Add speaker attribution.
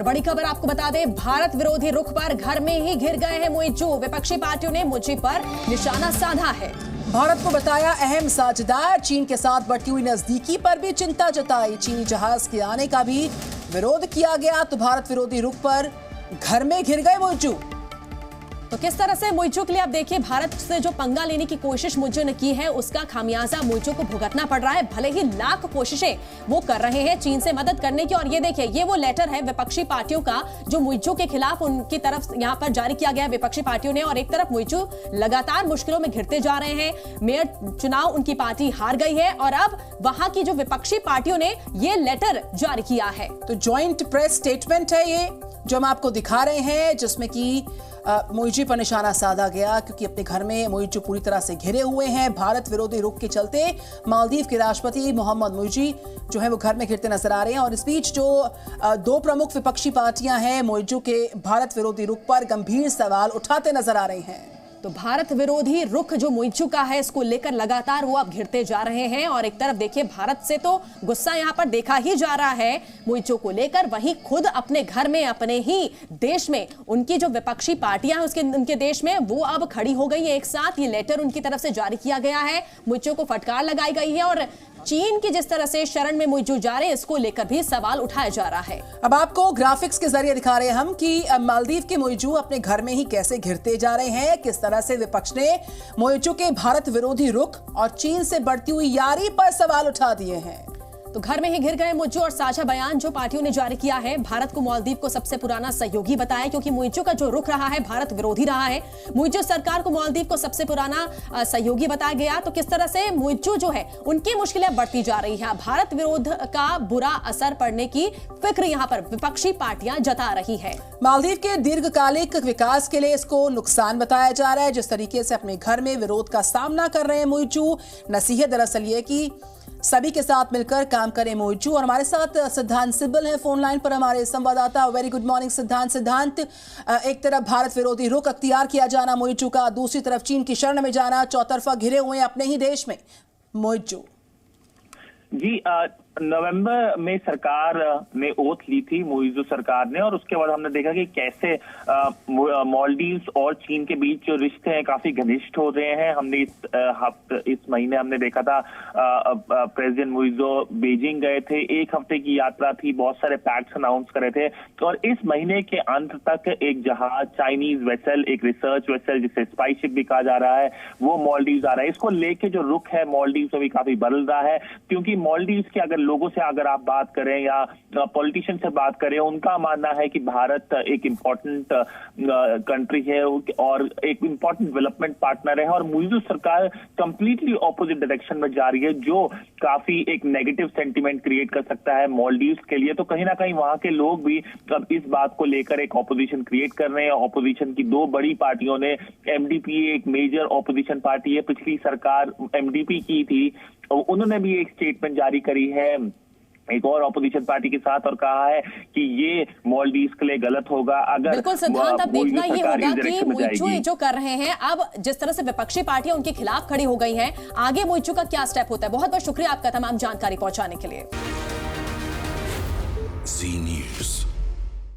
Speaker 1: बड़ी खबर आपको बता दें, भारत विरोधी रुख पर घर में ही घिर गए हैं मोइजू। विपक्षी पार्टियों ने मोदी पर निशाना साधा है।
Speaker 2: भारत को बताया अहम साझेदार। चीन के साथ बढ़ती हुई नजदीकी पर भी चिंता जताई। चीनी जहाज के आने का भी विरोध किया गया। तो भारत विरोधी रुख पर घर में घिर गए मोइजू।
Speaker 1: तो किस तरह से मोइजू के लिए आप देखिए, भारत से जो पंगा लेने की कोशिश मोइजू ने की है उसका खामियाजा मोइजू को भुगतना पड़ रहा है। भले ही लाख कोशिशें वो कर रहे हैं चीन से मदद करने की। और ये देखिए, ये वो लेटर है विपक्षी पार्टियों का जो मोइजू के खिलाफ उनकी तरफ यहाँ पर जारी किया गया है विपक्षी पार्टियों ने। और एक तरफ मोइजू लगातार मुश्किलों में घिरते जा रहे हैं। मेयर चुनाव उनकी पार्टी हार गई है और अब वहां की जो विपक्षी पार्टियों ने ये लेटर जारी किया है।
Speaker 2: तो ज्वाइंट प्रेस स्टेटमेंट है ये जो हम आपको दिखा रहे हैं, जिसमें कि मोइजू पर निशाना साधा गया क्योंकि अपने घर में मोइजू पूरी तरह से घिरे हुए हैं। भारत विरोधी रुख के चलते मालदीव के राष्ट्रपति मोहम्मद मोइजू जो है वो घर में घिरते नजर आ रहे हैं। और इस बीच जो दो प्रमुख विपक्षी पार्टियां हैं मोइजू के भारत विरोधी रुख पर गंभीर सवाल उठाते नजर आ रहे हैं।
Speaker 1: तो भारत विरोधी रुख जो मोइजू का है, इसको लेकर लगातार वो अब घिरते जा रहे हैं। और एक तरफ देखिए, भारत से तो गुस्सा यहां पर देखा ही जा रहा है मोइजू को लेकर, वहीं खुद अपने घर में, अपने ही देश में उनकी जो विपक्षी पार्टियां हैं उनके देश में वो अब खड़ी हो गई है एक साथ। ये लेटर उनकी तरफ से जारी किया गया है, मोइजू को फटकार लगाई गई है। और चीन की जिस तरह से शरण में मोइजू जा रहे हैं, इसको लेकर भी सवाल उठाया जा रहा है।
Speaker 2: अब आपको ग्राफिक्स के जरिए दिखा रहे हैं हम कि मालदीव के मोइजू अपने घर में ही कैसे घिरते जा रहे हैं, किस तरह से विपक्ष ने मोइजू के भारत विरोधी रुख और चीन से बढ़ती हुई यारी पर सवाल उठा दिए हैं।
Speaker 1: तो घर में ही घिर गए मोइजू। और साझा बयान जो पार्टियों ने जारी किया है, भारत को मालदीव को सबसे पुराना सहयोगी बताया क्योंकि मोइजू का जो रुख रहा है भारत विरोधी रहा है। मोइजू सरकार को मालदीव को सबसे पुराना सहयोगी बताया गया। तो किस तरह से मोइजू जो है उनकी मुश्किलें बढ़ती जा रही है। भारत विरोध का बुरा असर पड़ने की फिक्र यहाँ पर विपक्षी पार्टियां जता रही है।
Speaker 2: मालदीव के दीर्घकालिक विकास के लिए इसको नुकसान बताया जा रहा है। जिस तरीके से अपने घर में विरोध का सामना कर रहे हैं मोइजू, नसीहत दरअसल ये कि सभी के साथ मिलकर काम करें मोइजू। और हमारे साथ सिद्धांत सिब्बल है फोन लाइन पर, हमारे संवाददाता। वेरी गुड मॉर्निंग सिद्धांत। एक तरफ भारत विरोधी रुख अख्तियार किया जाना मोइजू का, दूसरी तरफ चीन की शरण में जाना, चौतरफा घिरे हुए अपने ही देश में मोइजू।
Speaker 3: जी, नवंबर में सरकार ने ओथ ली थी मोइजू सरकार ने, और उसके बाद हमने देखा कि कैसे मालदीव्स और चीन के बीच जो रिश्ते हैं काफी घनिष्ठ हो रहे हैं। हमने इस महीने हमने देखा था प्रेसिडेंट मोइजू बीजिंग गए थे, एक हफ्ते की यात्रा थी, बहुत सारे पैक्ट्स अनाउंस करे थे। और इस महीने के अंत तक एक जहाज, चाइनीज वेसल, एक रिसर्च वेसल जिसे स्पाइसशिप भी कहा जा रहा है, वो मालदीव्स आ रहा है। इसको लेके जो रुख है मालदीव्स में भी काफी बदल रहा है क्योंकि मालदीव्स के अगर लोगों से अगर आप बात करें या पॉलिटिशियन से बात करें, उनका मानना है कि भारत एक इम्पोर्टेंट कंट्री है और एक इम्पोर्टेंट डेवलपमेंट पार्टनर है। और मोइजू सरकार कंप्लीटली ऑपोजिट डायरेक्शन में जा रही है जो काफी एक नेगेटिव सेंटीमेंट क्रिएट कर सकता है मालदीव्स के लिए। तो कहीं ना कहीं वहां के लोग भी अब इस बात को लेकर एक ऑपोजिशन क्रिएट कर रहे हैं। ऑपोजिशन की दो बड़ी पार्टियों ने, एमडीपी एक मेजर ऑपोजिशन पार्टी है, पिछली सरकार एमडीपी की थी, उन्होंने भी एक स्टेटमेंट जारी करी है एक और ऑपोजिशन पार्टी के साथ और कहा है कि ये मालदीव्स के लिए गलत होगा अगर।
Speaker 1: बिल्कुल सिद्धांत, अब देखना ये होगा कि मोइजू जो कर रहे हैं, अब जिस तरह से विपक्षी पार्टियां उनके खिलाफ खड़ी हो गई हैं, आगे मोइजू का क्या स्टेप होता है। बहुत बहुत शुक्रिया आपका तमाम जानकारी पहुंचाने के लिए।